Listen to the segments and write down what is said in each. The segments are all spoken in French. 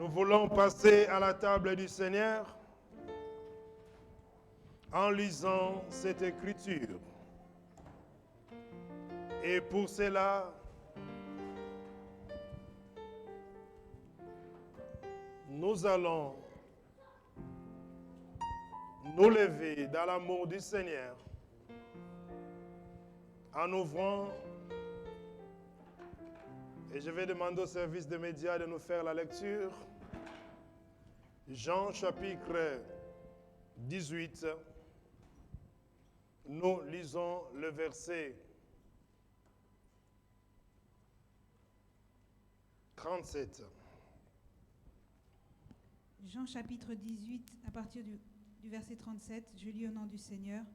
Nous voulons passer à la table du Seigneur en lisant cette écriture. Et pour cela, nous allons nous lever dans l'amour du Seigneur en ouvrant, et je vais demander au service des médias de nous faire la lecture. Jean chapitre 18, nous lisons le verset 37. Jean chapitre 18, à partir du verset 37, je lis au nom du Seigneur.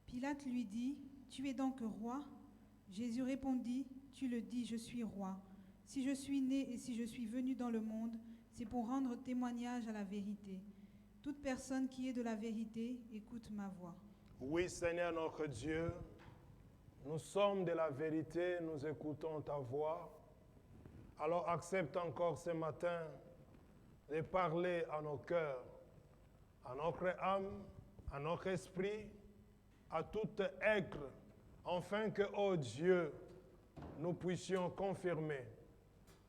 Pilate lui dit, « Tu es donc roi ?» Jésus répondit, « Tu le dis, je suis roi. Si je suis né et si je suis venu dans le monde, c'est pour rendre témoignage à la vérité. Toute personne qui est de la vérité écoute ma voix. » Oui, Seigneur notre Dieu, nous sommes de la vérité, nous écoutons ta voix. Alors accepte encore ce matin de parler à nos cœurs, à notre âme, à notre esprit, à tout être, afin que, ô Dieu, nous puissions confirmer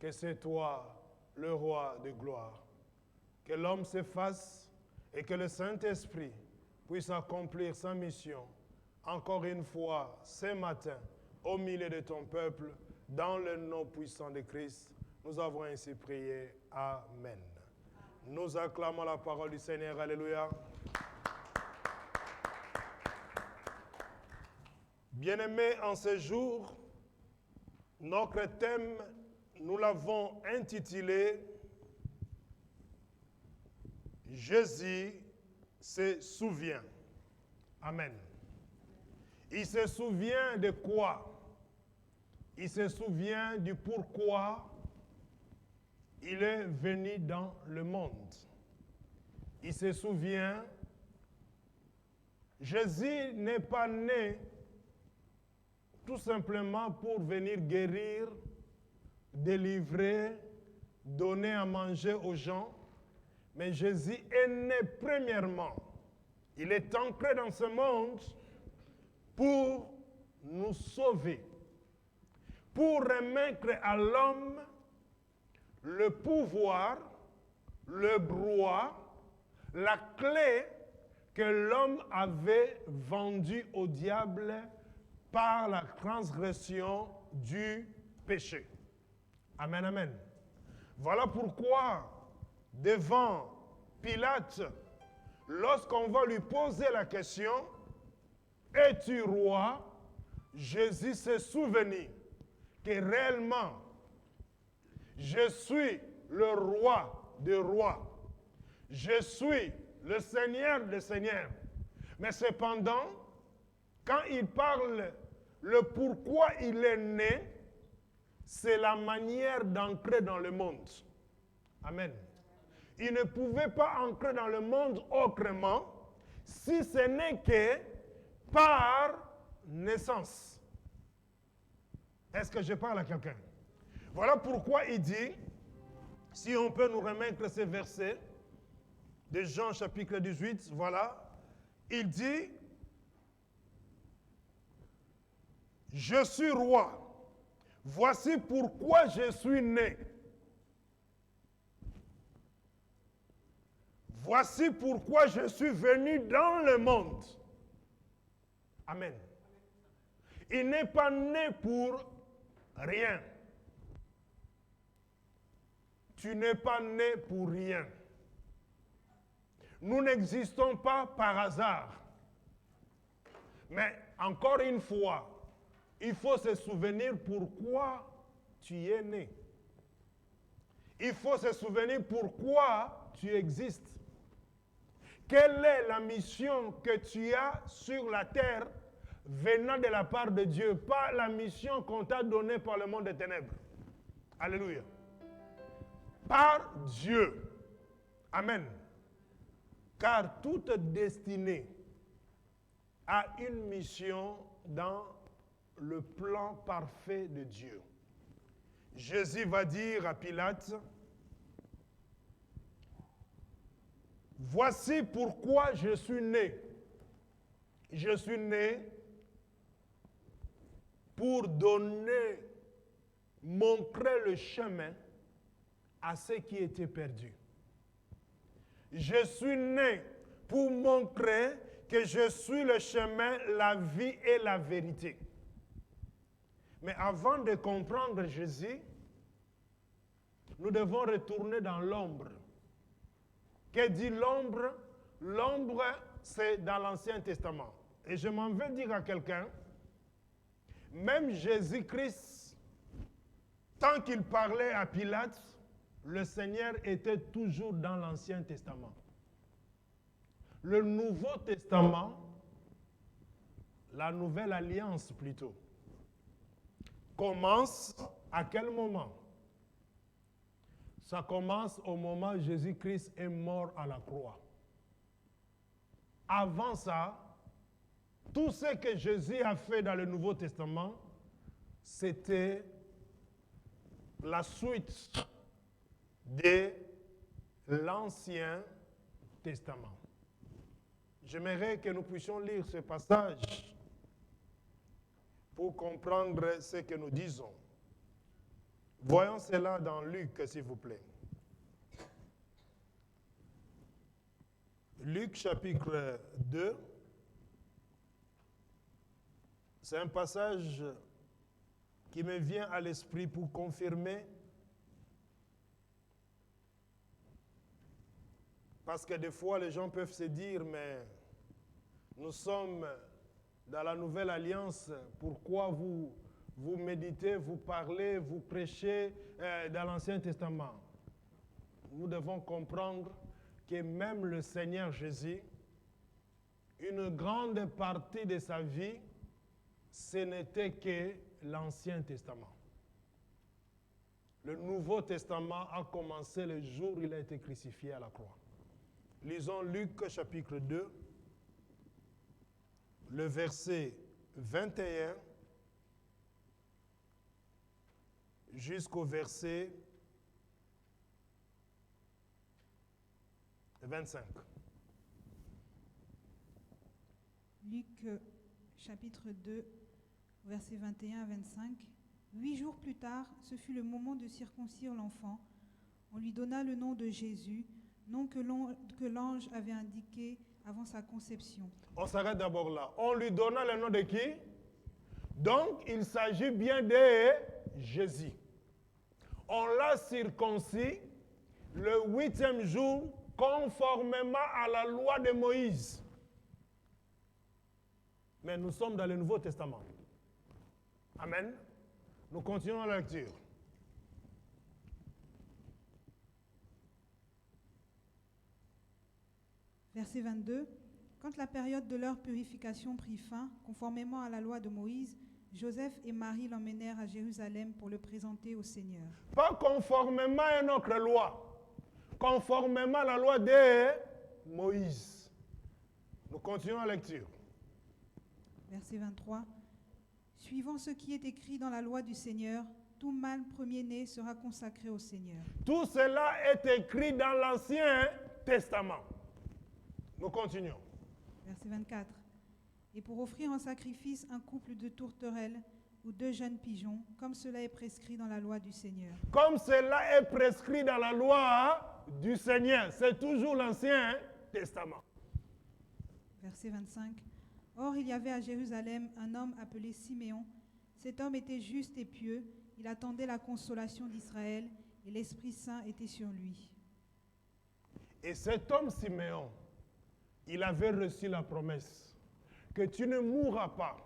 que c'est toi, le roi de gloire. Que l'homme s'efface et que le Saint-Esprit puisse accomplir sa mission, encore une fois, ce matin, au milieu de ton peuple, dans le nom puissant de Christ. Nous avons ainsi prié. Amen. Nous acclamons la parole du Seigneur. Alléluia. Bien-aimés, en ce jour, notre thème, nous l'avons intitulé « Jésus se souvient ». Amen. Il se souvient de quoi? Il se souvient du pourquoi il est venu dans le monde. Il se souvient, Jésus n'est pas né tout simplement pour venir guérir, délivrer, donner à manger aux gens, mais Jésus est né premièrement. Il est entré dans ce monde pour nous sauver, pour remettre à l'homme le pouvoir, le droit, la clé que l'homme avait vendue au diable par la transgression du péché. Amen, amen. Voilà pourquoi, devant Pilate, lorsqu'on va lui poser la question, « Es-tu roi ?» Jésus s'est souvenu que réellement, je suis le roi des rois. Je suis le Seigneur des seigneurs. Mais cependant, quand il parle le pourquoi il est né, c'est la manière d'entrer dans le monde. Amen. Il ne pouvait pas entrer dans le monde autrement si ce n'est que par naissance. Est-ce que je parle à quelqu'un? Voilà pourquoi il dit, si on peut nous remettre ces versets de Jean chapitre 18, voilà, il dit, « Je suis roi, voici pourquoi je suis né. Voici pourquoi je suis venu dans le monde. » Amen. Il n'est pas né pour rien. Tu n'es pas né pour rien. Nous n'existons pas par hasard. Mais encore une fois, il faut se souvenir pourquoi tu es né. Il faut se souvenir pourquoi tu existes. Quelle est la mission que tu as sur la terre venant de la part de Dieu, pas la mission qu'on t'a donnée par le monde des ténèbres. Alléluia. Par Dieu. Amen. Car toute destinée a une mission dans le plan parfait de Dieu. Jésus va dire à Pilate, voici pourquoi je suis né. Je suis né pour montrer le chemin à ceux qui étaient perdus. Je suis né pour montrer que je suis le chemin, la vie et la vérité. Mais avant de comprendre Jésus, nous devons retourner dans l'ombre. Que dit l'ombre? L'ombre, c'est dans l'Ancien Testament. Et je m'en vais dire à quelqu'un, même Jésus-Christ, tant qu'il parlait à Pilate, le Seigneur était toujours dans l'Ancien Testament. Le Nouveau Testament, la Nouvelle Alliance plutôt, commence à quel moment? Ça commence au moment où Jésus-Christ est mort à la croix. Avant ça, tout ce que Jésus a fait dans le Nouveau Testament, c'était la suite de l'Ancien Testament. J'aimerais que nous puissions lire ce passage pour comprendre ce que nous disons. Voyons cela dans Luc, s'il vous plaît. Luc chapitre 2. C'est un passage qui me vient à l'esprit pour confirmer. Parce que des fois, les gens peuvent se dire, mais nous sommes dans la nouvelle alliance, pourquoi vous méditez, vous parlez, vous prêchez dans l'Ancien Testament? Nous devons comprendre que même le Seigneur Jésus, une grande partie de sa vie, ce n'était que l'Ancien Testament. Le Nouveau Testament a commencé le jour où il a été crucifié à la croix. Lisons Luc chapitre 2, le verset 21 jusqu'au verset 25. Luc chapitre 2, versets 21 à 25. 8 jours plus tard, ce fut le moment de circoncire l'enfant. On lui donna le nom de Jésus, nom que l'ange avait indiqué avant sa conception. On s'arrête d'abord là. On lui donna le nom de qui? Donc, il s'agit bien de Jésus. On l'a circoncis le 8e jour, conformément à la loi de Moïse. Mais nous sommes dans le Nouveau Testament. Amen. Nous continuons la lecture. Verset 22. Quand la période de leur purification prit fin, conformément à la loi de Moïse, Joseph et Marie l'emmenèrent à Jérusalem pour le présenter au Seigneur. Pas conformément à notre loi, conformément à la loi de Moïse. Nous continuons la lecture. Verset 23. Suivant ce qui est écrit dans la loi du Seigneur, tout mâle premier-né sera consacré au Seigneur. Tout cela est écrit dans l'Ancien Testament. Nous continuons. Verset 24. Et pour offrir en sacrifice un couple de tourterelles ou 2 jeunes pigeons, comme cela est prescrit dans la loi du Seigneur. Comme cela est prescrit dans la loi du Seigneur. C'est toujours l'Ancien Testament. Verset 25. Or, il y avait à Jérusalem un homme appelé Siméon. Cet homme était juste et pieux. Il attendait la consolation d'Israël et l'Esprit Saint était sur lui. Et cet homme Siméon, il avait reçu la promesse que tu ne mourras pas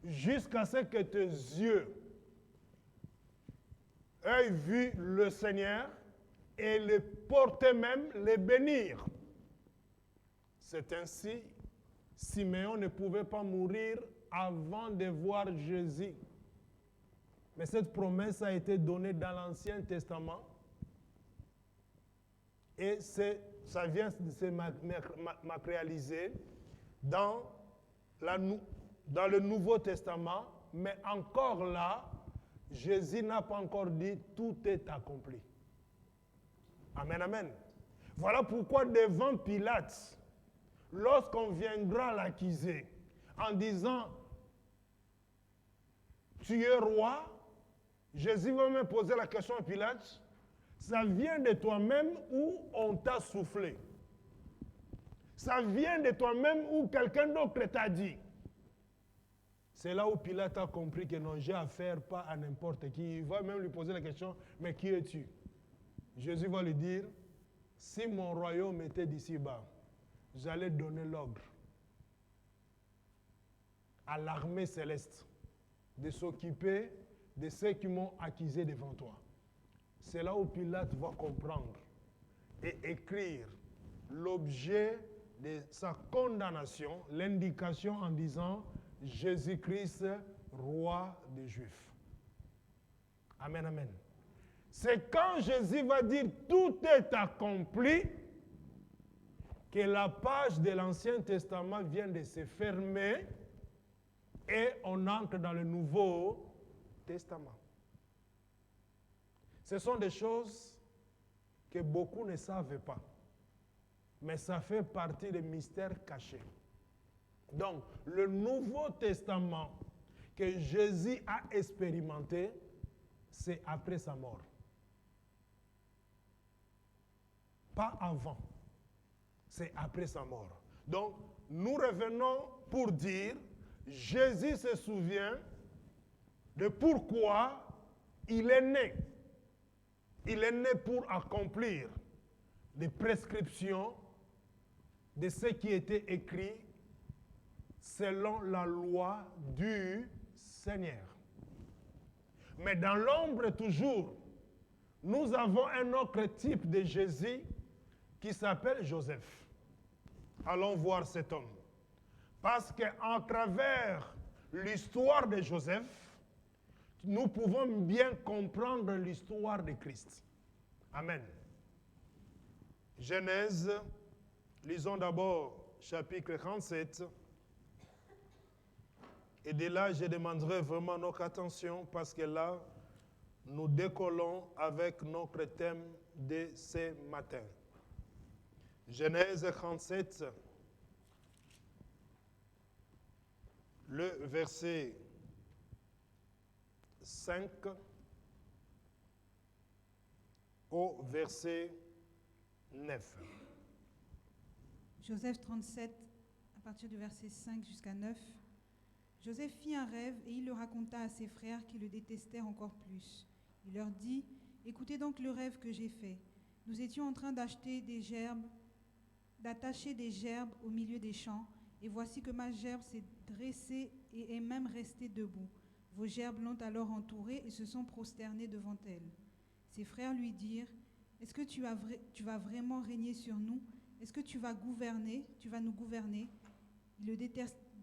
jusqu'à ce que tes yeux aient vu le Seigneur et le porter même, le bénir. C'est ainsi, Siméon ne pouvait pas mourir avant de voir Jésus. Mais cette promesse a été donnée dans l'Ancien Testament et ça vient de se matérialiser dans le Nouveau Testament, mais encore là, Jésus n'a pas encore dit tout est accompli. Amen, amen. Voilà pourquoi devant Pilate, lorsqu'on viendra l'accuser en disant tu es roi, Jésus va me poser la question à Pilate, ça vient de toi-même ou on t'a soufflé? Ça vient de toi-même ou quelqu'un d'autre t'a dit? C'est là où Pilate a compris que non, j'ai affaire pas à n'importe qui. Il va même lui poser la question, mais qui es-tu? Jésus va lui dire, si mon royaume était d'ici bas, j'allais donner l'ordre à l'armée céleste de s'occuper de ceux qui m'ont accusé devant toi. C'est là où Pilate va comprendre et écrire l'objet de sa condamnation, l'indication en disant Jésus-Christ, roi des Juifs. Amen, amen. C'est quand Jésus va dire tout est accompli que la page de l'Ancien Testament vient de se fermer et on entre dans le Nouveau Testament. Ce sont des choses que beaucoup ne savent pas, mais ça fait partie des mystères cachés. Donc, le Nouveau Testament que Jésus a expérimenté, c'est après sa mort. Pas avant. C'est après sa mort. Donc, nous revenons pour dire, Jésus se souvient de pourquoi il est né. Il est né pour accomplir des prescriptions de ce qui était écrit selon la loi du Seigneur. Mais dans l'ombre toujours, nous avons un autre type de Jésus qui s'appelle Joseph. Allons voir cet homme. Parce qu'à travers l'histoire de Joseph, nous pouvons bien comprendre l'histoire de Christ. Amen. Genèse, lisons d'abord chapitre 37. Et de là, je demanderai vraiment notre attention parce que là, nous décollons avec notre thème de ce matin. Genèse 37, le verset 5 au verset 9. Joseph 37, à partir du verset 5 jusqu'à 9. Joseph fit un rêve et il le raconta à ses frères qui le détestèrent encore plus. Il leur dit, « Écoutez donc le rêve que j'ai fait. Nous étions en train d'attacher des gerbes au milieu des champs, et voici que ma gerbe s'est dressée et est même restée debout. Vos gerbes l'ont alors entourée et se sont prosternés devant elle. » Ses frères lui dirent, « Est-ce que tu vas vraiment régner sur nous? Est-ce que tu vas nous gouverner ?» Ils le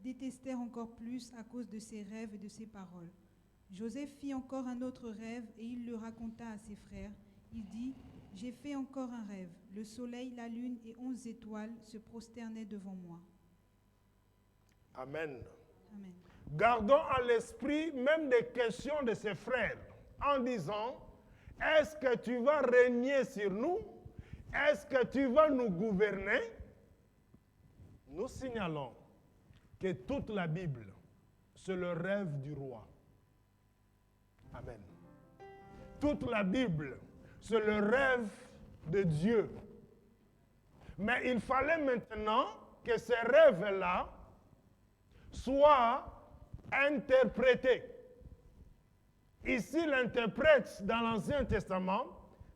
détestèrent encore plus à cause de ses rêves et de ses paroles. Joseph fit encore un autre rêve et il le raconta à ses frères. Il dit, « J'ai fait encore un rêve. Le soleil, la lune et 11 étoiles se prosternaient devant moi. » Amen. Amen. Gardons à l'esprit même des questions de ses frères en disant, est-ce que tu vas régner sur nous? Est-ce que tu vas nous gouverner? Nous signalons que toute la Bible, c'est le rêve du roi. Amen. Toute la Bible, c'est le rêve de Dieu. Mais il fallait maintenant que ces rêves-là soient interprétés. Ici, l'interprète dans l'Ancien Testament,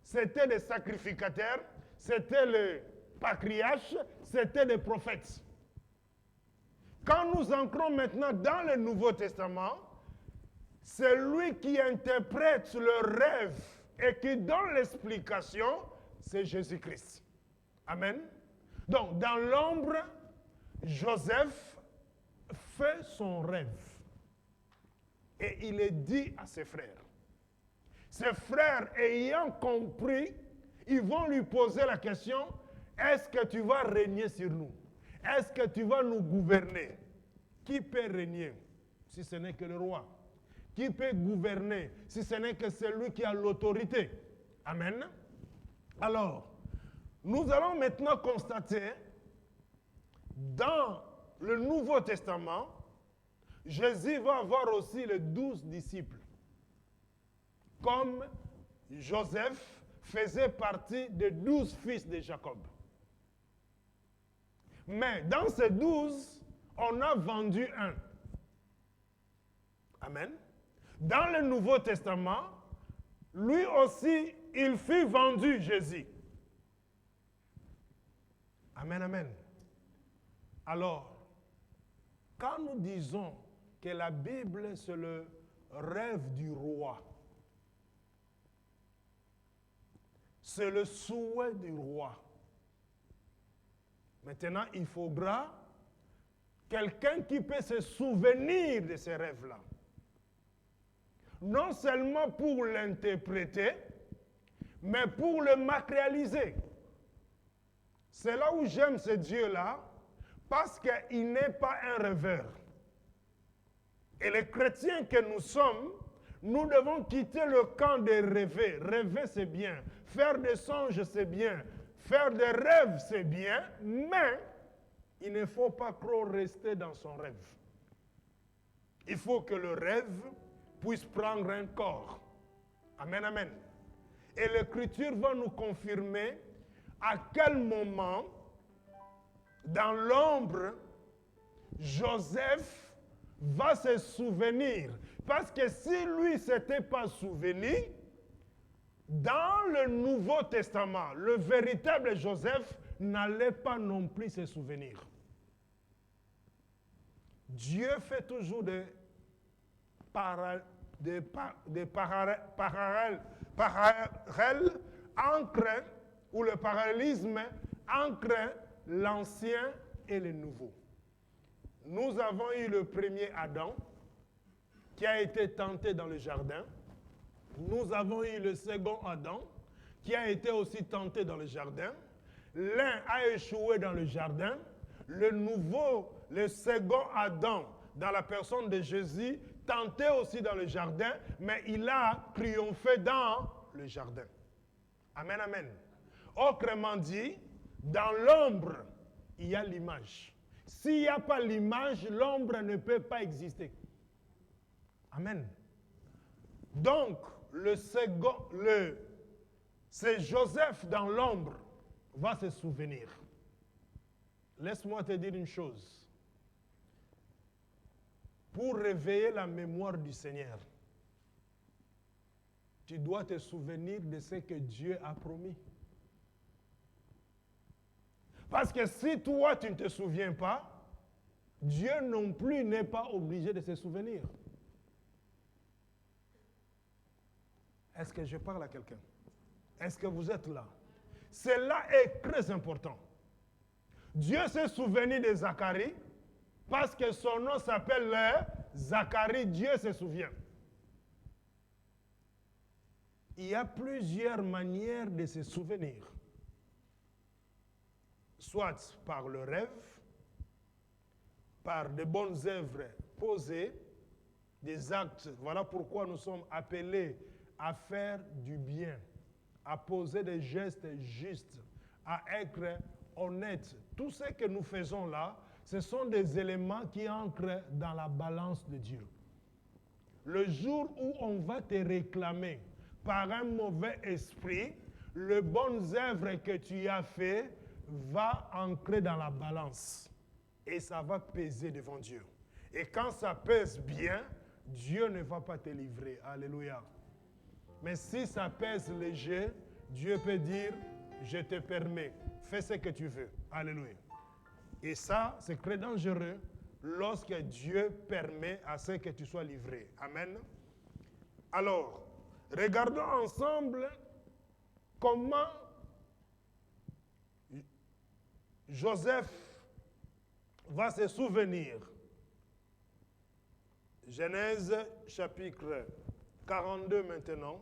c'était les sacrificateurs, c'était les patriarches, c'était les prophètes. Quand nous entrons maintenant dans le Nouveau Testament, celui qui interprète le rêve et qui donne l'explication, c'est Jésus-Christ. Amen. Donc, dans l'ombre, Joseph fait son rêve. Et il est dit à ses frères. Ses frères, ayant compris, ils vont lui poser la question, est-ce que tu vas régner sur nous? Est-ce que tu vas nous gouverner? Qui peut régner si ce n'est que le roi? qui peut gouverner si ce n'est que celui qui a l'autorité? Amen. Alors, nous allons maintenant constater dans le Nouveau Testament, Jésus va avoir aussi les 12 disciples. Comme Joseph faisait partie des 12 fils de Jacob. Mais dans ces 12, on a vendu un. Amen. Dans le Nouveau Testament, lui aussi, il fut vendu, Jésus. Amen, amen. Alors, quand nous disons que la Bible, c'est le rêve du roi, c'est le souhait du roi. Maintenant, il faudra quelqu'un qui peut se souvenir de ces rêves-là. Non seulement pour l'interpréter, mais pour le matérialiser. C'est là où j'aime ce Dieu-là, parce qu'il n'est pas un rêveur. Et les chrétiens que nous sommes, nous devons quitter le camp de rêver. Rêver, c'est bien. Faire des songes, c'est bien. Faire des rêves, c'est bien. Mais il ne faut pas trop rester dans son rêve. Il faut que le rêve puisse prendre un corps. Amen, amen. Et l'Écriture va nous confirmer à quel moment, dans l'ombre, Joseph va se souvenir. Parce que si lui ne s'était pas souvenu, dans le Nouveau Testament, le véritable Joseph n'allait pas non plus se souvenir. Dieu fait toujours des parallèles entre, ou le parallélisme entre l'ancien et le nouveau. Nous avons eu le premier Adam qui a été tenté dans le jardin. Nous avons eu le second Adam qui a été aussi tenté dans le jardin. L'un a échoué dans le jardin. Le second Adam, dans la personne de Jésus, tenté aussi dans le jardin, mais il a triomphé dans le jardin. Amen, amen. Autrement dit, dans l'ombre, il y a l'image. S'il n'y a pas l'image, l'ombre ne peut pas exister. Amen. Donc, c'est Joseph dans l'ombre va se souvenir. Laisse-moi te dire une chose. Pour réveiller la mémoire du Seigneur, tu dois te souvenir de ce que Dieu a promis. Parce que si toi, tu ne te souviens pas, Dieu non plus n'est pas obligé de se souvenir. Est-ce que je parle à quelqu'un? Est-ce que vous êtes là? Cela est très important. Dieu s'est souvenu de Zacharie parce que son nom s'appelle Zacharie. Dieu se souvient. Il y a plusieurs manières de se souvenir. Soit par le rêve, par de bonnes œuvres posées, des actes. Voilà pourquoi nous sommes appelés à faire du bien, à poser des gestes justes, à être honnêtes. Tout ce que nous faisons là, ce sont des éléments qui entrent dans la balance de Dieu. Le jour où on va te réclamer par un mauvais esprit, les bonnes œuvres que tu as faites va entrer dans la balance et ça va peser devant Dieu. Et quand ça pèse bien, Dieu ne va pas te livrer. Alléluia. Mais si ça pèse léger, Dieu peut dire, je te permets, fais ce que tu veux. Alléluia. Et ça, c'est très dangereux lorsque Dieu permet à ce que tu sois livré. Amen. Alors, regardons ensemble comment Joseph va se souvenir. Genèse chapitre 42 maintenant.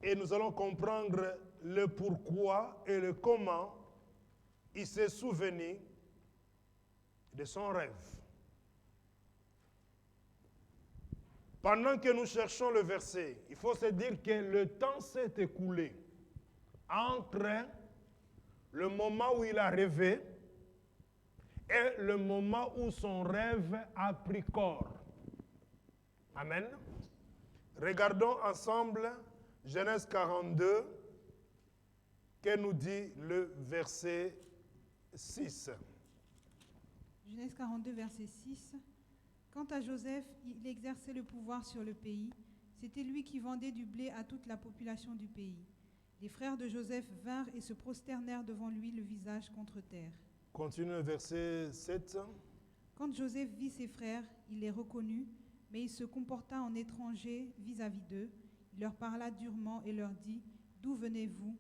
Et nous allons comprendre le pourquoi et le comment il s'est souvenu de son rêve. Pendant que nous cherchons le verset, il faut se dire que le temps s'est écoulé entre le moment où il a rêvé et le moment où son rêve a pris corps. Amen. Regardons ensemble Genèse 42, que nous dit le verset 6. Genèse 42, verset 6. Quant à Joseph, il exerçait le pouvoir sur le pays. C'était lui qui vendait du blé à toute la population du pays. Les frères de Joseph vinrent et se prosternèrent devant lui, le visage contre terre. Continue le verset 7. Quand Joseph vit ses frères, il les reconnut, mais il se comporta en étranger vis-à-vis d'eux. Il leur parla durement et leur dit, « D'où venez-vous »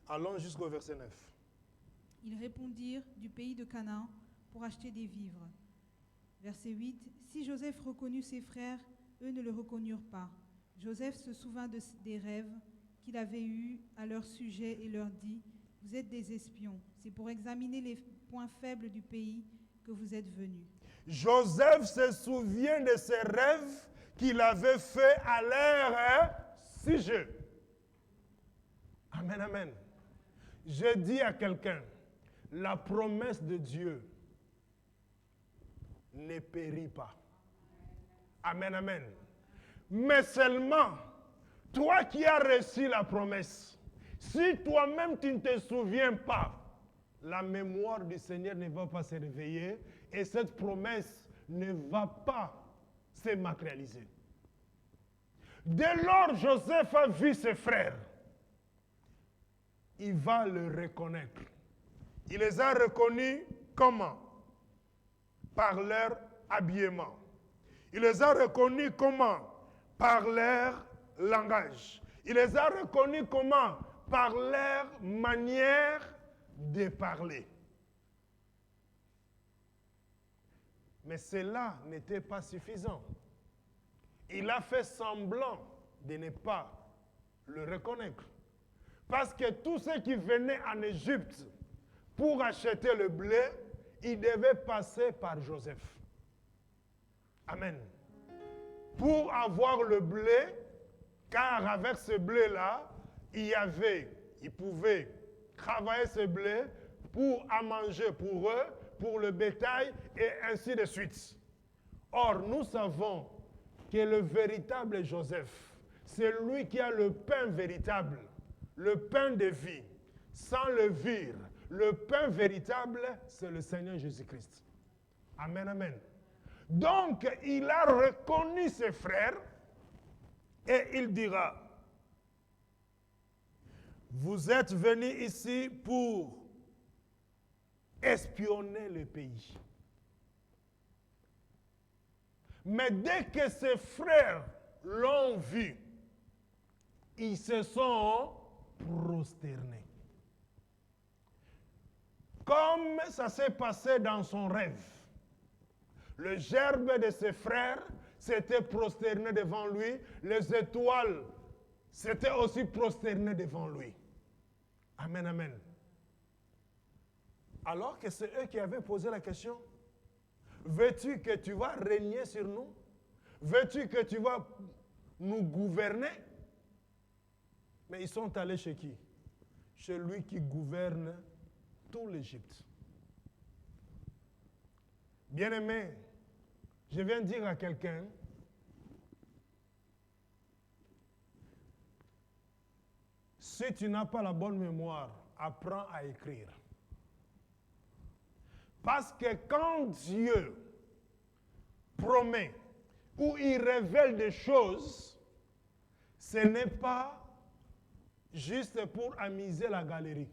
Allons jusqu'au verset 9. Ils répondirent, « Du pays de Canaan, pour acheter des vivres. » Verset 8. Si Joseph reconnut ses frères, eux ne le reconnurent pas. Joseph se souvint des rêves qu'il avait eus à leur sujet et leur dit, « Vous êtes des espions. C'est pour examiner les points faibles du pays que vous êtes venus. » Joseph se souvient de ses rêves qu'il avait fait à leur sujet. Amen, amen. Je dis à quelqu'un, la promesse de Dieu ne périt pas. Amen, amen. Mais seulement, toi qui as reçu la promesse, si toi-même tu ne te souviens pas, la mémoire du Seigneur ne va pas se réveiller et cette promesse ne va pas se matérialiser. Dès lors, Joseph a vu ses frères. Il va le reconnaître. Il les a reconnus comment? Par leur habillement. Il les a reconnus comment? Par leur langage. Il les a reconnus comment? Par leur manière de parler. Mais cela n'était pas suffisant. Il a fait semblant de ne pas le reconnaître. Parce que tous ceux qui venaient en Égypte pour acheter le blé, ils devaient passer par Joseph. Amen. Pour avoir le blé, car avec ce blé-là, ils pouvaient travailler ce blé pour à manger pour eux, pour le bétail, et ainsi de suite. Or, nous savons que le véritable Joseph, c'est lui qui a le pain véritable, le pain de vie, sans levure. Le pain véritable, c'est le Seigneur Jésus-Christ. Amen, amen. Donc, il a reconnu ses frères et il dira, vous êtes venus ici pour espionner le pays. Mais dès que ses frères l'ont vu, ils se sont prosternés. Comme ça s'est passé dans son rêve. Le gerbe de ses frères s'était prosterné devant lui. Les étoiles s'étaient aussi prosternées devant lui. Amen, amen. Alors que c'est eux qui avaient posé la question. Veux-tu que tu vas régner sur nous? Veux-tu que tu vas nous gouverner? Mais ils sont allés chez qui? Chez lui qui gouverne tout l'Égypte. Bien-aimé, je viens dire à quelqu'un, si tu n'as pas la bonne mémoire, apprends à écrire. Parce que quand Dieu promet ou il révèle des choses, ce n'est pas juste pour amuser la galerie.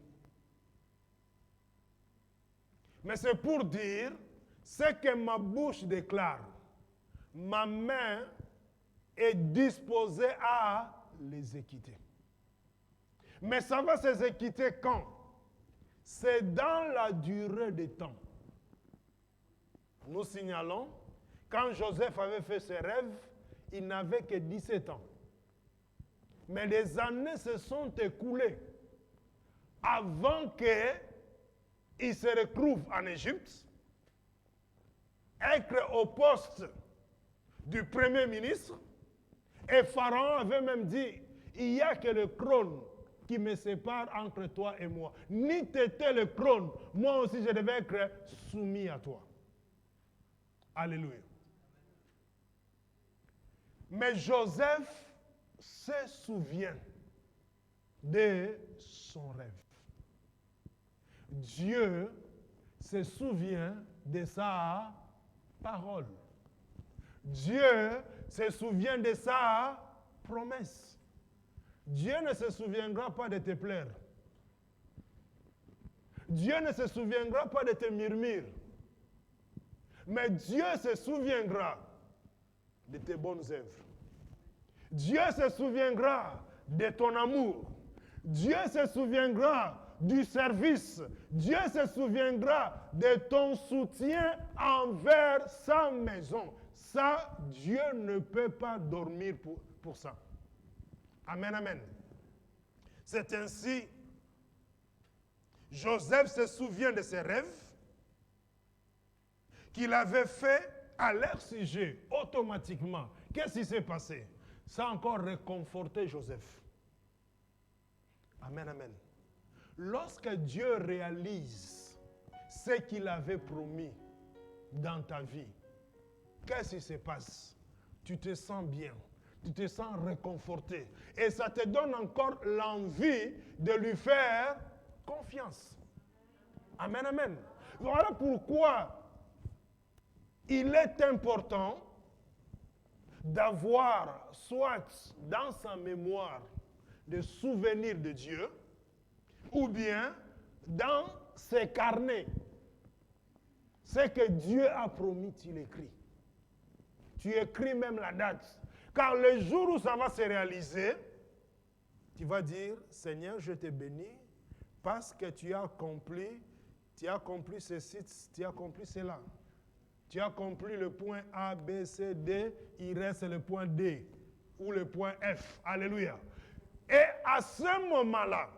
Mais c'est pour dire ce que ma bouche déclare. Ma main est disposée à l'exécuter. Mais ça va s'exécuter quand? C'est dans la durée des temps. Nous signalons, quand Joseph avait fait ses rêves, il n'avait que 17 ans. Mais les années se sont écoulées avant qu'il se retrouve en Égypte, être au poste du premier ministre. Et Pharaon avait même dit, il n'y a que le trône qui me sépare entre toi et moi. Ni t'étais le trône, moi aussi je devais être soumis à toi. Alléluia. Mais Joseph se souvient de son rêve. Dieu se souvient de sa parole. Dieu se souvient de sa promesse. Dieu ne se souviendra pas de tes pleurs. Dieu ne se souviendra pas de tes murmures. Mais Dieu se souviendra de tes bonnes œuvres. Dieu se souviendra de ton amour. Dieu se souviendra du service. Dieu se souviendra de ton soutien envers sa maison. Ça, Dieu ne peut pas dormir pour ça. Amen, amen. C'est ainsi, Joseph se souvient de ses rêves qu'il avait fait à leur sujet, automatiquement. Qu'est-ce qui s'est passé? Ça a encore réconforté Joseph. Amen, amen. Lorsque Dieu réalise ce qu'il avait promis dans ta vie, qu'est-ce qui se passe? Tu te sens bien, tu te sens réconforté. Et ça te donne encore l'envie de lui faire confiance. Amen, amen. Voilà pourquoi il est important d'avoir soit dans sa mémoire des souvenirs de Dieu, ou bien dans ses carnets. Ce que Dieu a promis, tu l'écris. Tu écris même la date. Car le jour où ça va se réaliser, tu vas dire, Seigneur, je te bénis parce que tu as accompli ceci, tu as accompli cela. Tu as accompli le point A, B, C, D, il reste le point D ou le point F. Alléluia. Et à ce moment-là,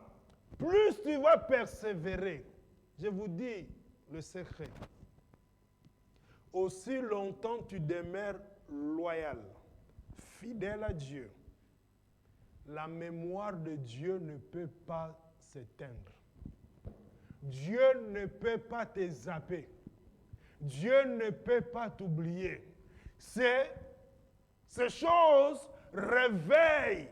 plus tu vas persévérer, je vous dis le secret, aussi longtemps tu demeures loyal, fidèle à Dieu, la mémoire de Dieu ne peut pas s'éteindre. Dieu ne peut pas te zapper. Dieu ne peut pas t'oublier. Ces choses réveillent,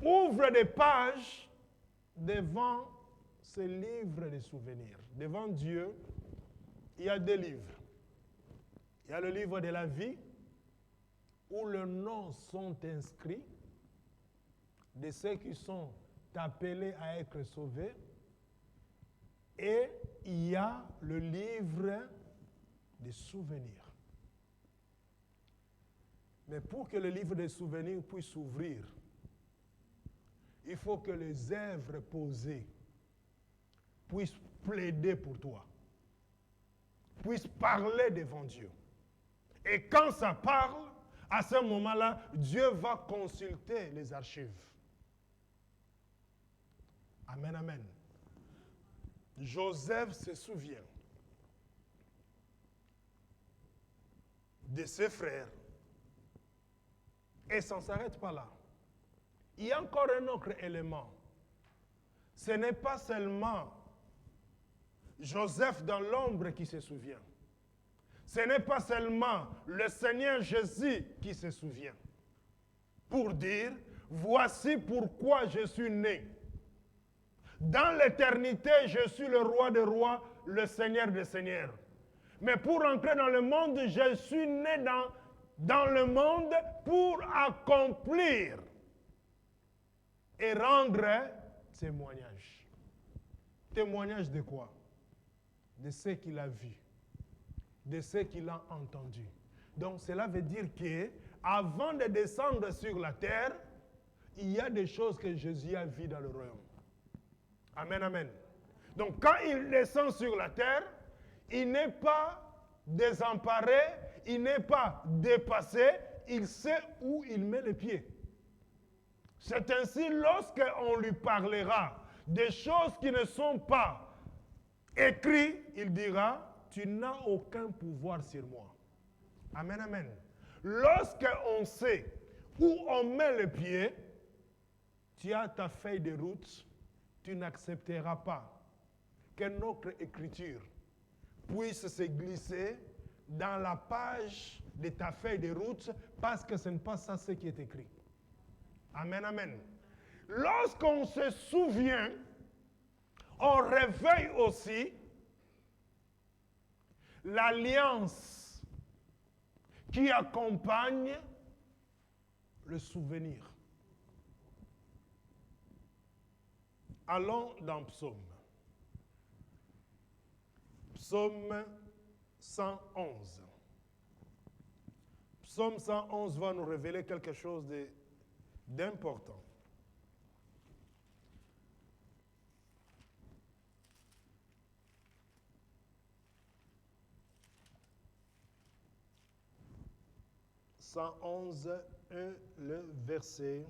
ouvrent des pages devant ce livre de souvenirs. Devant Dieu, il y a deux livres. Il y a le livre de la vie, où les noms sont inscrits de ceux qui sont appelés à être sauvés. Et il y a le livre des souvenirs. Mais pour que le livre des souvenirs puisse s'ouvrir, il faut que les œuvres posées puissent plaider pour toi, puissent parler devant Dieu. Et quand ça parle, à ce moment-là, Dieu va consulter les archives. Amen, amen. Joseph se souvient de ses frères. Et ça ne s'arrête pas là. Il y a encore un autre élément. Ce n'est pas seulement Joseph dans l'ombre qui se souvient. Ce n'est pas seulement le Seigneur Jésus qui se souvient. Pour dire, voici pourquoi je suis né. Dans l'éternité, je suis le roi des rois, le Seigneur des seigneurs. Mais pour entrer dans le monde, je suis né dans le monde pour accomplir et rendre témoignage. Témoignage de quoi? De ce qu'il a vu, de ce qu'il a entendu. Donc cela veut dire que avant de descendre sur la terre, il y a des choses que Jésus a vues dans le royaume. Amen, amen. Donc quand il descend sur la terre, il n'est pas désemparé, il n'est pas dépassé, il sait où il met les pieds. C'est ainsi lorsqu'on lui parlera des choses qui ne sont pas écrites, il dira, tu n'as aucun pouvoir sur moi. Amen, amen. Lorsqu'on sait où on met le pied, tu as ta feuille de route, tu n'accepteras pas que notre écriture puisse se glisser dans la page de ta feuille de route parce que ce n'est pas ça ce qui est écrit. Amen, amen. Lorsqu'on se souvient, on réveille aussi l'alliance qui accompagne le souvenir. Allons dans Psaume. Psaume 111. Psaume 111 va nous révéler quelque chose d'important. Le verset.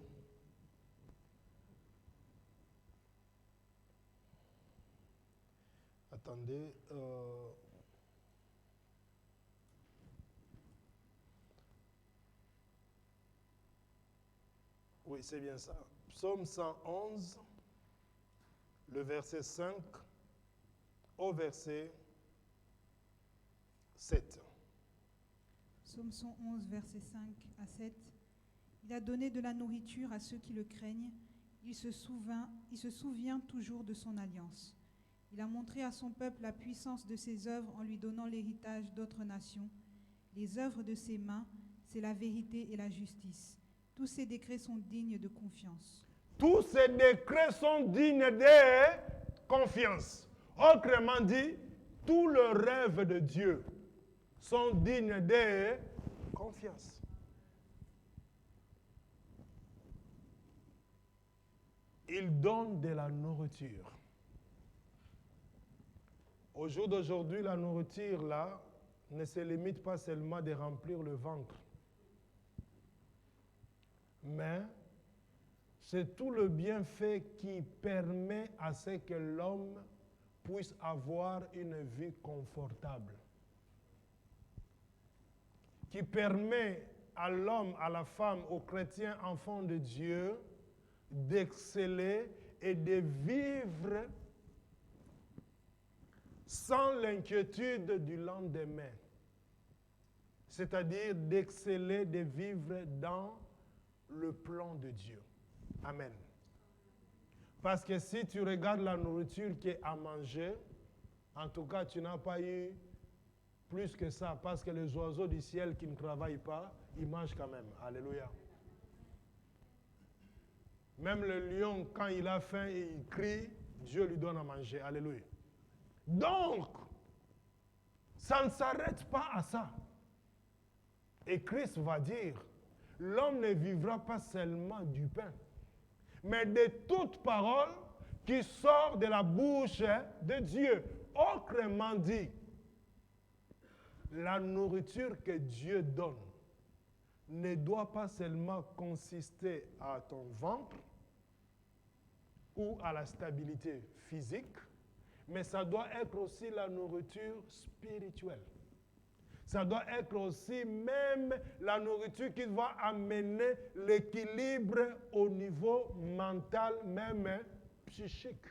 Attendez. Oui, c'est bien ça. Psaume 111, le verset 5 au verset 7. Psaume 111, versets 5 à 7. Il a donné de la nourriture à ceux qui le craignent. Il se souvient toujours de son alliance. Il a montré à son peuple la puissance de ses œuvres en lui donnant l'héritage d'autres nations. Les œuvres de ses mains, c'est la vérité et la justice. Tous ces décrets sont dignes de confiance. Tous ces décrets sont dignes de confiance. Autrement dit, tous les rêves de Dieu sont dignes de confiance. Il donne de la nourriture. Au jour d'aujourd'hui, la nourriture, là, ne se limite pas seulement de remplir le ventre. Mais c'est tout le bienfait qui permet à ce que l'homme puisse avoir une vie confortable. Qui permet à l'homme, à la femme, aux chrétiens, enfants de Dieu, d'exceller et de vivre sans l'inquiétude du lendemain. C'est-à-dire d'exceller, de vivre dans le plan de Dieu. Amen. Parce que si tu regardes la nourriture qui est à manger, en tout cas, tu n'as pas eu plus que ça, parce que les oiseaux du ciel qui ne travaillent pas, ils mangent quand même. Alléluia. Même le lion, quand il a faim et il crie, Dieu lui donne à manger. Alléluia. Donc, ça ne s'arrête pas à ça. Et Christ va dire, l'homme ne vivra pas seulement du pain, mais de toute parole qui sort de la bouche de Dieu. Autrement dit, la nourriture que Dieu donne ne doit pas seulement consister à ton ventre ou à la stabilité physique, mais ça doit être aussi la nourriture spirituelle. Ça doit être aussi même la nourriture qui va amener l'équilibre au niveau mental, même psychique.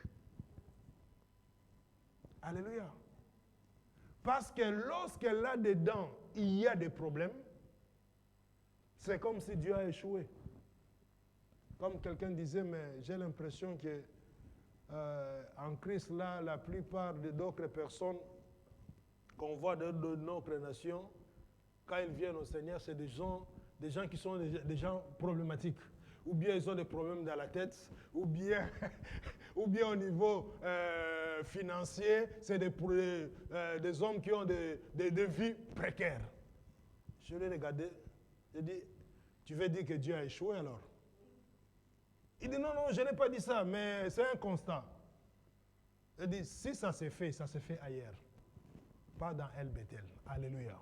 Alléluia. Parce que lorsque là-dedans, il y a des problèmes, c'est comme si Dieu a échoué. Comme quelqu'un disait, mais j'ai l'impression que en Christ, là, la plupart d'autres personnes qu'on voit de notre nation, quand ils viennent au Seigneur, c'est des gens qui sont des gens problématiques. Ou bien ils ont des problèmes dans la tête, ou bien au niveau financier, c'est des hommes qui ont des vies précaires. Je l'ai regardé, j'ai dit, tu veux dire que Dieu a échoué alors? Il dit, non, je n'ai pas dit ça, mais c'est un constat. Il dit, si ça s'est fait ailleurs. Pas dans El Bethel. Alléluia.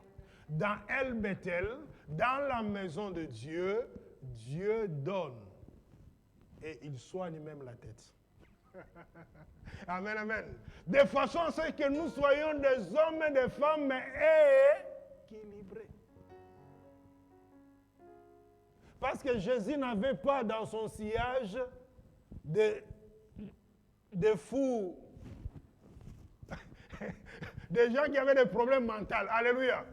Dans El Bethel, dans la maison de Dieu, Dieu donne. Et il soigne même la tête. Amen, amen. De façon à ce que nous soyons des hommes et des femmes équilibrés. Parce que Jésus n'avait pas dans son sillage des fous, des gens qui avaient des problèmes mentaux. Alléluia.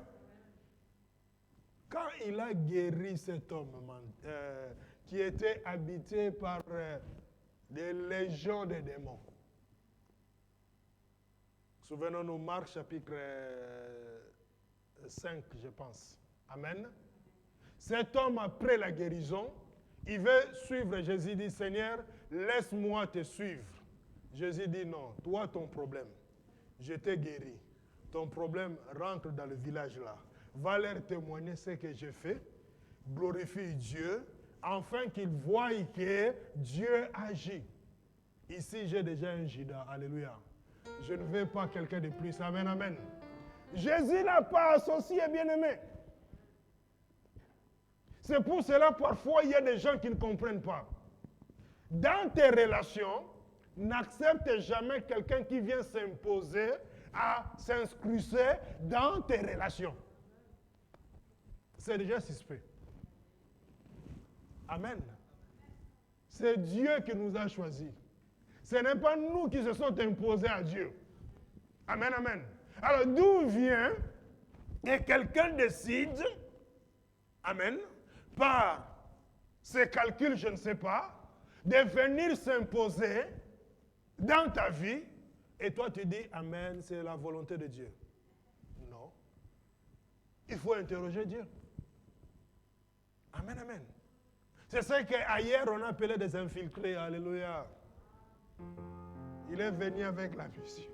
Quand il a guéri cet homme qui était habité par des légions de démons. Souvenons-nous, Marc chapitre 5, je pense. Amen. Cet homme, après la guérison, il veut suivre Jésus, dit, Seigneur, laisse-moi te suivre. Jésus dit, non, toi, ton problème, je t'ai guéri. Ton problème rentre dans le village là. Va leur témoigner ce que j'ai fait, glorifie Dieu, afin qu'ils voient que Dieu agit. Ici, j'ai déjà un Judas. Alléluia. Je ne veux pas quelqu'un de plus. Amen, amen. Jésus n'a pas associé, bien-aimé. C'est pour cela, parfois, il y a des gens qui ne comprennent pas. Dans tes relations, n'accepte jamais quelqu'un qui vient s'imposer à s'inscrire dans tes relations. C'est déjà suspect. Amen. C'est Dieu qui nous a choisis. Ce n'est pas nous qui se sommes imposés à Dieu. Amen, amen. Alors d'où vient que quelqu'un décide, amen, par ses calculs, je ne sais pas, de venir s'imposer dans ta vie, et toi tu dis, amen, c'est la volonté de Dieu. Non. Il faut interroger Dieu. Amen, amen. C'est ça qu'ailleurs on appelait des infiltrés. Alléluia. Il est venu avec la mission.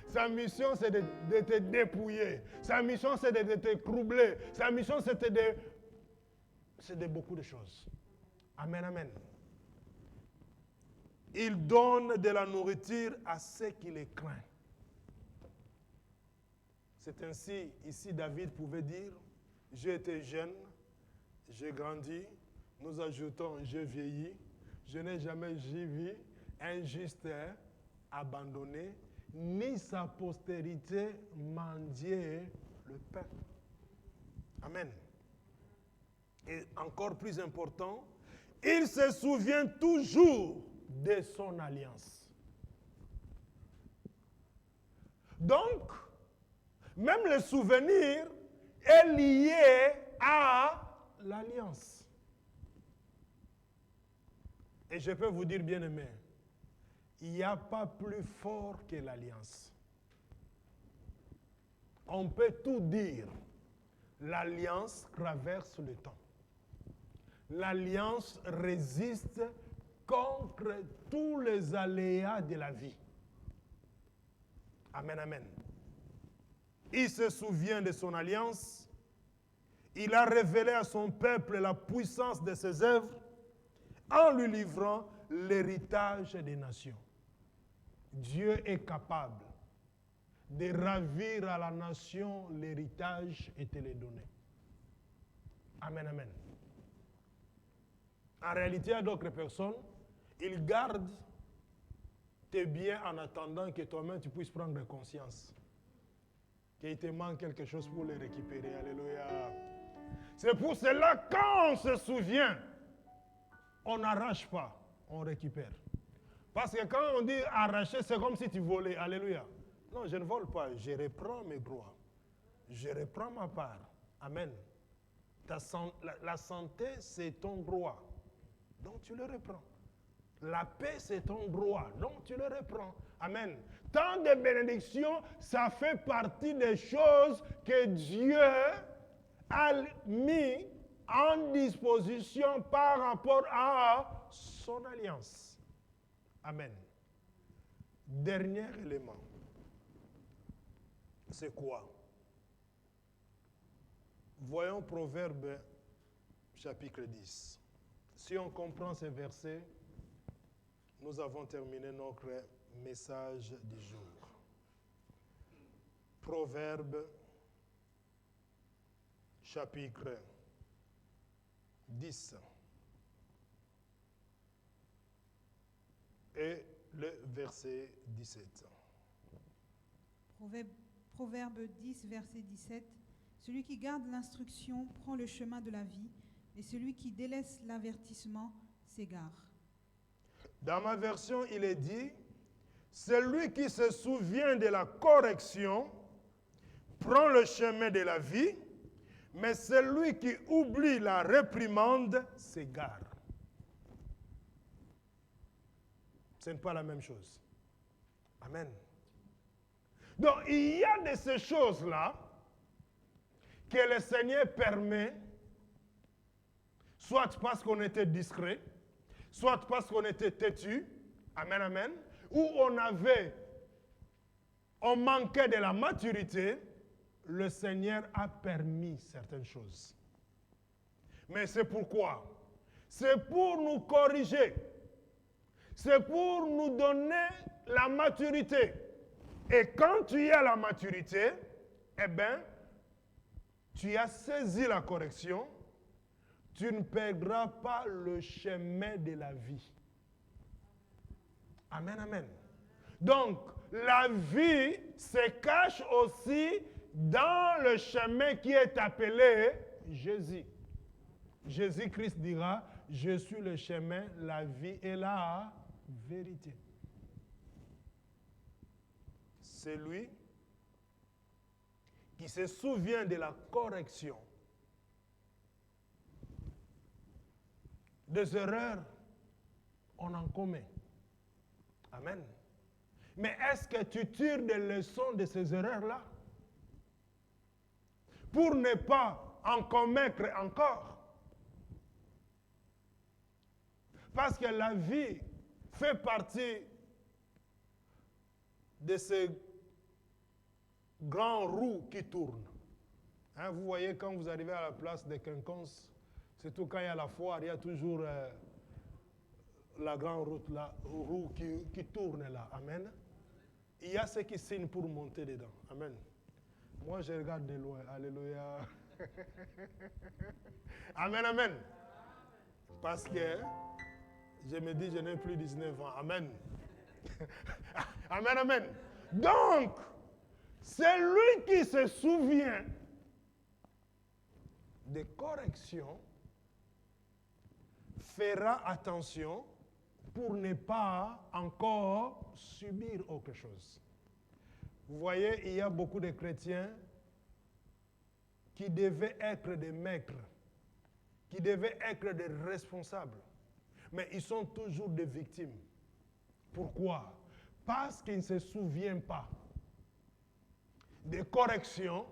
Sa mission, c'est de te dépouiller. Sa mission, c'est de te troubler. Sa mission, c'est de beaucoup de choses. Amen, amen. Il donne de la nourriture à ceux qui les craignent. C'est ainsi, ici, David pouvait dire, j'ai été jeune, j'ai grandi, nous ajoutons, j'ai vieilli, je n'ai jamais vu un juste abandonné, ni sa postérité mendier le pain. Amen. Et encore plus important, il se souvient toujours de son alliance. Donc, même le souvenir est lié à l'alliance. Et je peux vous dire, bien-aimés, il n'y a pas plus fort que l'alliance. On peut tout dire. L'alliance traverse le temps. L'alliance résiste contre tous les aléas de la vie. Amen, amen. Il se souvient de son alliance. Il a révélé à son peuple la puissance de ses œuvres en lui livrant l'héritage des nations. Dieu est capable de ravir à la nation l'héritage et te le donner. Amen, amen. En réalité, à d'autres personnes, ils gardent tes biens en attendant que toi-même tu puisses prendre conscience qu'il te manque quelque chose pour les récupérer. Alléluia. C'est pour cela, quand on se souvient, on n'arrache pas, on récupère. Parce que quand on dit arracher, c'est comme si tu volais. Alléluia. Non, je ne vole pas, je reprends mes droits. Je reprends ma part. Amen. La santé, c'est ton droit. Donc tu le reprends. La paix, c'est ton droit. Donc tu le reprends. Amen. Tant de bénédictions, ça fait partie des choses que Dieu a mis en disposition par rapport à son alliance. Amen. Dernier élément. C'est quoi? Voyons Proverbe chapitre 10. Si on comprend ces versets, nous avons terminé notre message du jour. Proverbe chapitre 10 et le verset 17. Proverbe 10, verset 17. Celui qui garde l'instruction prend le chemin de la vie, et celui qui délaisse l'avertissement s'égare. Dans ma version, il est dit, celui qui se souvient de la correction prend le chemin de la vie, mais celui qui oublie la réprimande s'égare. Ce n'est pas la même chose. Amen. Donc, il y a de ces choses-là que le Seigneur permet, soit parce qu'on était discret, soit parce qu'on était têtu, amen, amen, ou on manquait de la maturité, le Seigneur a permis certaines choses. Mais c'est pourquoi? C'est pour nous corriger. C'est pour nous donner la maturité. Et quand tu as la maturité, eh bien, tu as saisi la correction, tu ne perdras pas le chemin de la vie. Amen, amen. Donc, la vie se cache aussi dans le chemin qui est appelé Jésus. Jésus-Christ dira, je suis le chemin, la vie et la vérité. C'est lui qui se souvient de la correction, des erreurs, on en commet. Amen. Mais est-ce que tu tires des leçons de ces erreurs-là pour ne pas en commettre encore? Parce que la vie fait partie de ces grands roues qui tournent. Hein, vous voyez, quand vous arrivez à la place des quinconces, surtout quand il y a la foire, il y a toujours la grande roue qui tourne là. Amen. Il y a ceux qui signent pour monter dedans. Amen. Moi, je regarde de loin. Alléluia. Amen, amen. Parce que je me dis, je n'ai plus 19 ans. Amen. Amen, amen. Donc, c'est lui qui se souvient des corrections, fera attention pour ne pas encore subir autre chose. Vous voyez, il y a beaucoup de chrétiens qui devaient être des maîtres, qui devaient être des responsables, mais ils sont toujours des victimes. Pourquoi? Parce qu'ils ne se souviennent pas des corrections,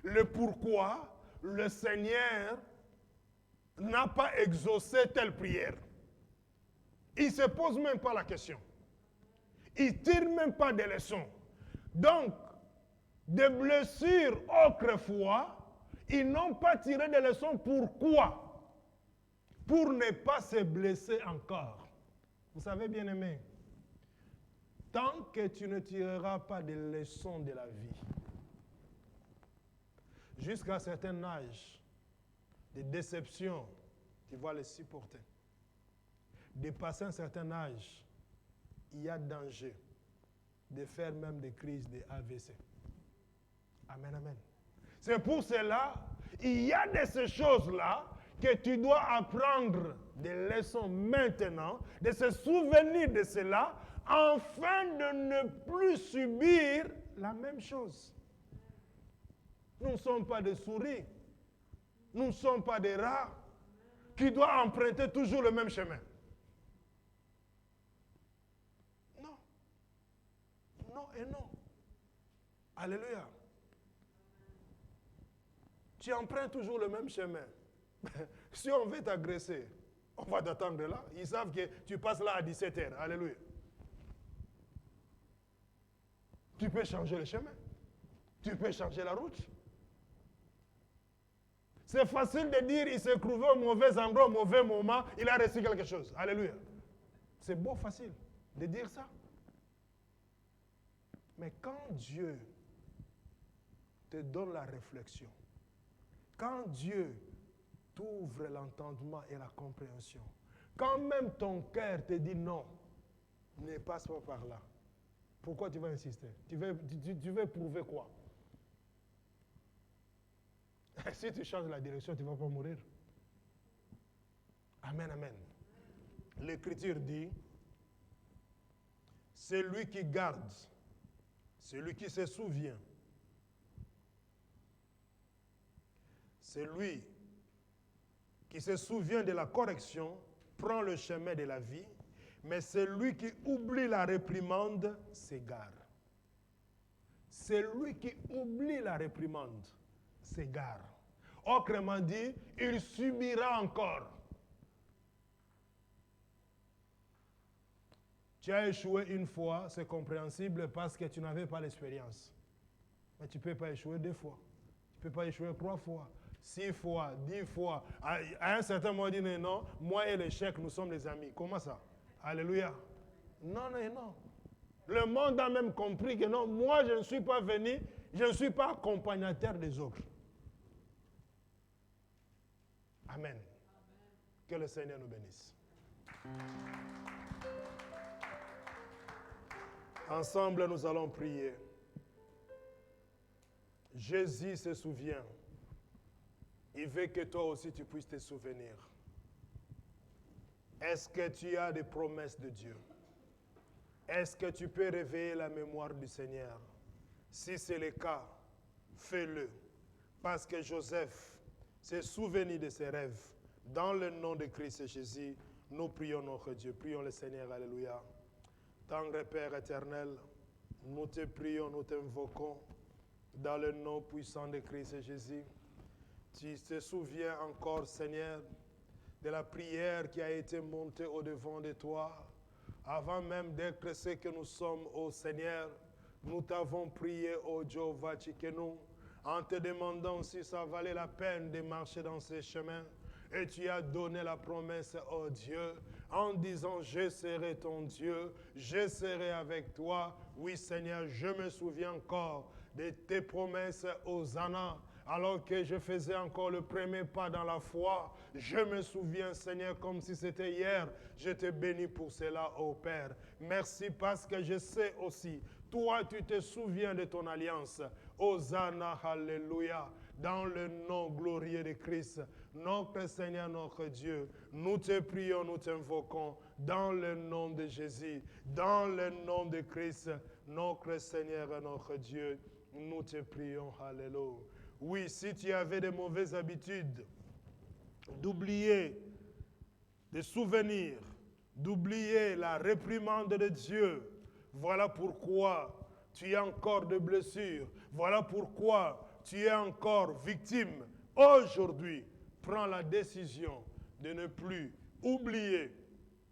le pourquoi le Seigneur n'a pas exaucé telle prière. Il ne se pose même pas la question. Il ne tire même pas des leçons. Donc, des blessures autrefois, ils n'ont pas tiré des leçons. Pourquoi? Pour ne pas se blesser encore. Vous savez, bien-aimés, tant que tu ne tireras pas des leçons de la vie, jusqu'à un certain âge, des déceptions, tu vas les supporter. Dépasser un certain âge, il y a danger de faire même des crises de AVC. Amen, amen. C'est pour cela, il y a de ces choses-là que tu dois apprendre des leçons maintenant, de se souvenir de cela, afin de ne plus subir la même chose. Nous ne sommes pas des souris, nous ne sommes pas des rats qui doivent emprunter toujours le même chemin. Non. Non et non. Alléluia. Tu empruntes toujours le même chemin. Si on veut t'agresser, on va t'attendre là. Ils savent que tu passes là à 17h. Alléluia. Tu peux changer le chemin. Tu peux changer la route. C'est facile de dire il s'est trouvé au mauvais endroit, au mauvais moment, il a reçu quelque chose. Alléluia. C'est beau, facile de dire ça. Mais quand Dieu te donne la réflexion, quand Dieu t'ouvre l'entendement et la compréhension, quand même ton cœur te dit non, ne passe pas par là, pourquoi tu vas insister? Tu veux prouver quoi? Si tu changes la direction, tu ne vas pas mourir. Amen, amen. L'Écriture dit, c'est lui qui garde, celui qui se souvient, c'est lui qui se souvient de la correction, prend le chemin de la vie, mais celui qui oublie la réprimande s'égare. Celui qui oublie la réprimande s'égare. Autrement dit, il subira encore. Tu as échoué une fois, c'est compréhensible parce que tu n'avais pas l'expérience. Mais tu ne peux pas échouer 2 fois. Tu ne peux pas échouer 3 fois, 6 fois, 10 fois. À un certain moment, il dit non, moi et l'échec, nous sommes des amis. Comment ça? Alléluia. Non, non, non. Le monde a même compris que non, moi je ne suis pas venu, je ne suis pas accompagnateur des autres. Amen. Que le Seigneur nous bénisse. Ensemble, nous allons prier. Jésus se souvient. Il veut que toi aussi tu puisses te souvenir. Est-ce que tu as des promesses de Dieu? Est-ce que tu peux réveiller la mémoire du Seigneur? Si c'est le cas, fais-le. Parce que Joseph s'est souvenu de ses rêves. Dans le nom de Christ Jésus, nous prions notre Dieu. Prions le Seigneur. Alléluia. Tendre Père éternel, nous te prions, nous t'invoquons. Dans le nom puissant de Christ Jésus. Tu te souviens encore, Seigneur, de la prière qui a été montée au-devant de toi. Avant même d'être ce que nous sommes, ô Seigneur, nous t'avons prié, ô Jéhovah Tchikenu, en te demandant si ça valait la peine de marcher dans ces chemins. Et tu as donné la promesse, ô Dieu, en disant, je serai ton Dieu, je serai avec toi. Oui, Seigneur, je me souviens encore de tes promesses, Hosanna. Alors que je faisais encore le premier pas dans la foi, je me souviens, Seigneur, comme si c'était hier. Je te bénis pour cela, ô Père. Merci parce que je sais aussi, toi, tu te souviens de ton alliance. Hosanna, Alléluia. Dans le nom glorieux de Christ, notre Seigneur, notre Dieu, nous te prions, nous t'invoquons, dans le nom de Jésus, dans le nom de Christ, notre Seigneur et notre Dieu, nous te prions, Alléluia. Oui, si tu avais de mauvaises habitudes, d'oublier des souvenirs, d'oublier la réprimande de Dieu, voilà pourquoi tu es encore de blessures, voilà pourquoi tu es encore victime. Aujourd'hui, prends la décision de ne plus oublier,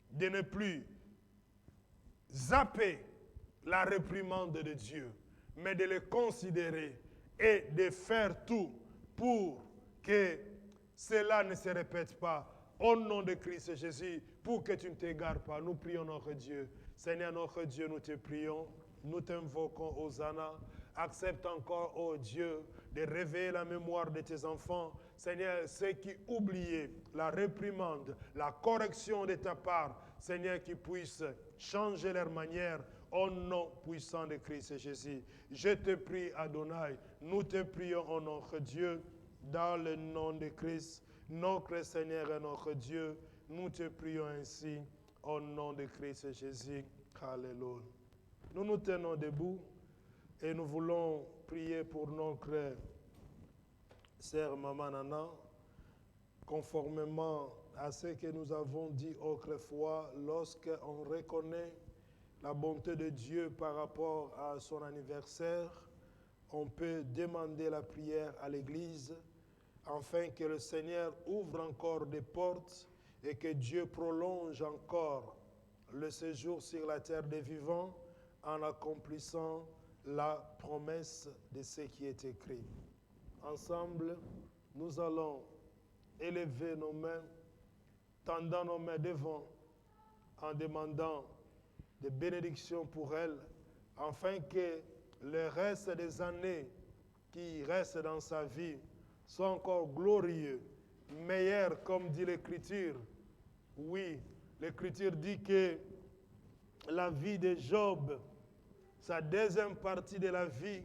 de ne plus zapper la réprimande de Dieu, mais de le considérer et de faire tout pour que cela ne se répète pas. Au nom de Christ Jésus, pour que tu ne t'égares pas, nous prions notre Dieu. Seigneur notre Dieu, nous te prions, nous t'invoquons, Hosanna. Accepte encore, ô Dieu, de réveiller la mémoire de tes enfants. Seigneur, ceux qui oubliaient la réprimande, la correction de ta part, Seigneur, qu'ils puissent changer leur manière au nom puissant de Christ Jésus. Je te prie, Adonai, nous te prions, ô notre Dieu, dans le nom de Christ, notre Seigneur et notre Dieu, nous te prions ainsi, au nom de Christ Jésus. Alléluia. Nous nous tenons debout et nous voulons prier pour notre sœur Maman Nana, conformément à ce que nous avons dit autrefois, lorsqu'on reconnaît la bonté de Dieu par rapport à son anniversaire, on peut demander la prière à l'Église afin que le Seigneur ouvre encore des portes et que Dieu prolonge encore le séjour sur la terre des vivants en accomplissant la promesse de ce qui est écrit. Ensemble, nous allons élever nos mains, tendant nos mains devant, en demandant des bénédictions pour elle, afin que le reste des années qui restent dans sa vie soient encore glorieux, meilleurs, comme dit l'Écriture. Oui, l'Écriture dit que la vie de Job, sa deuxième partie de la vie,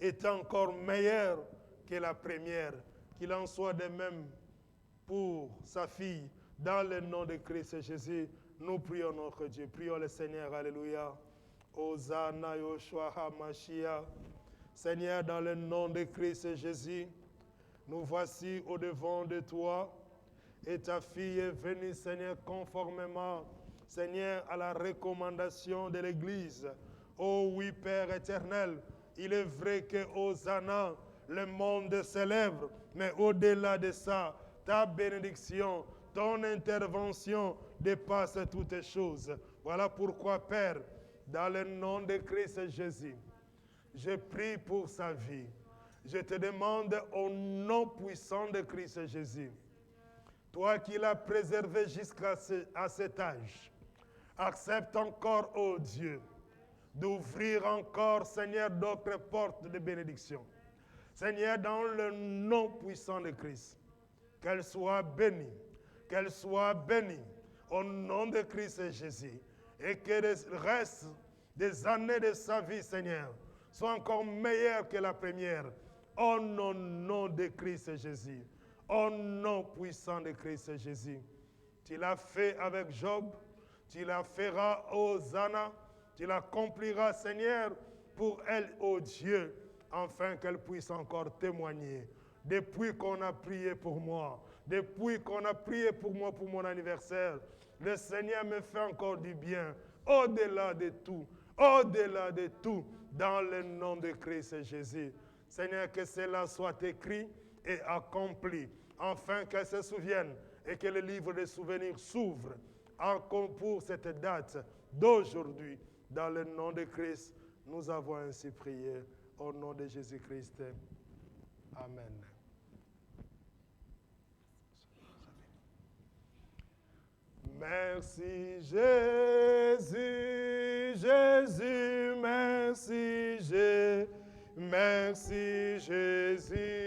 est encore meilleure que la première. qu'il en soit de même pour sa fille. Dans le nom de Christ Jésus, nous prions notre Dieu. Prions le Seigneur. Alléluia. Hosanna Yoshua HaMashiach. Seigneur, dans le nom de Christ Jésus, nous voici au-devant de toi. Et ta fille est venue, Seigneur, conformément, Seigneur, à la recommandation de l'Église. Oh oui, Père éternel, il est vrai que Hosanna, le monde célèbre, mais au-delà de ça, ta bénédiction, ton intervention dépasse toutes choses. Voilà pourquoi, Père, dans le nom de Christ Jésus, je prie pour sa vie. Je te demande au nom puissant de Christ Jésus, toi qui l'as préservé jusqu'à cet âge, accepte encore, ô Dieu, d'ouvrir encore, Seigneur, d'autres portes de bénédiction. Seigneur, dans le nom puissant de Christ, qu'elle soit bénie, au nom de Christ Jésus, et que le reste des années de sa vie, Seigneur, soit encore meilleur que la première, au nom de Christ Jésus, au nom puissant de Christ Jésus. Tu l'as fait avec Job, tu la feras, Hosanna, tu l'accompliras, Seigneur, pour elle, ô Dieu, afin qu'elle puisse encore témoigner. Depuis qu'on a prié pour moi, pour mon anniversaire, le Seigneur me fait encore du bien, au-delà de tout, dans le nom de Christ Jésus. Seigneur, que cela soit écrit et accompli, afin qu'elle se souvienne et que le livre des souvenirs s'ouvre encore pour cette date d'aujourd'hui. Dans le nom de Christ, nous avons ainsi prié. Au nom de Jésus-Christ. Amen. Merci Jésus, Jésus, merci Jésus, merci Jésus.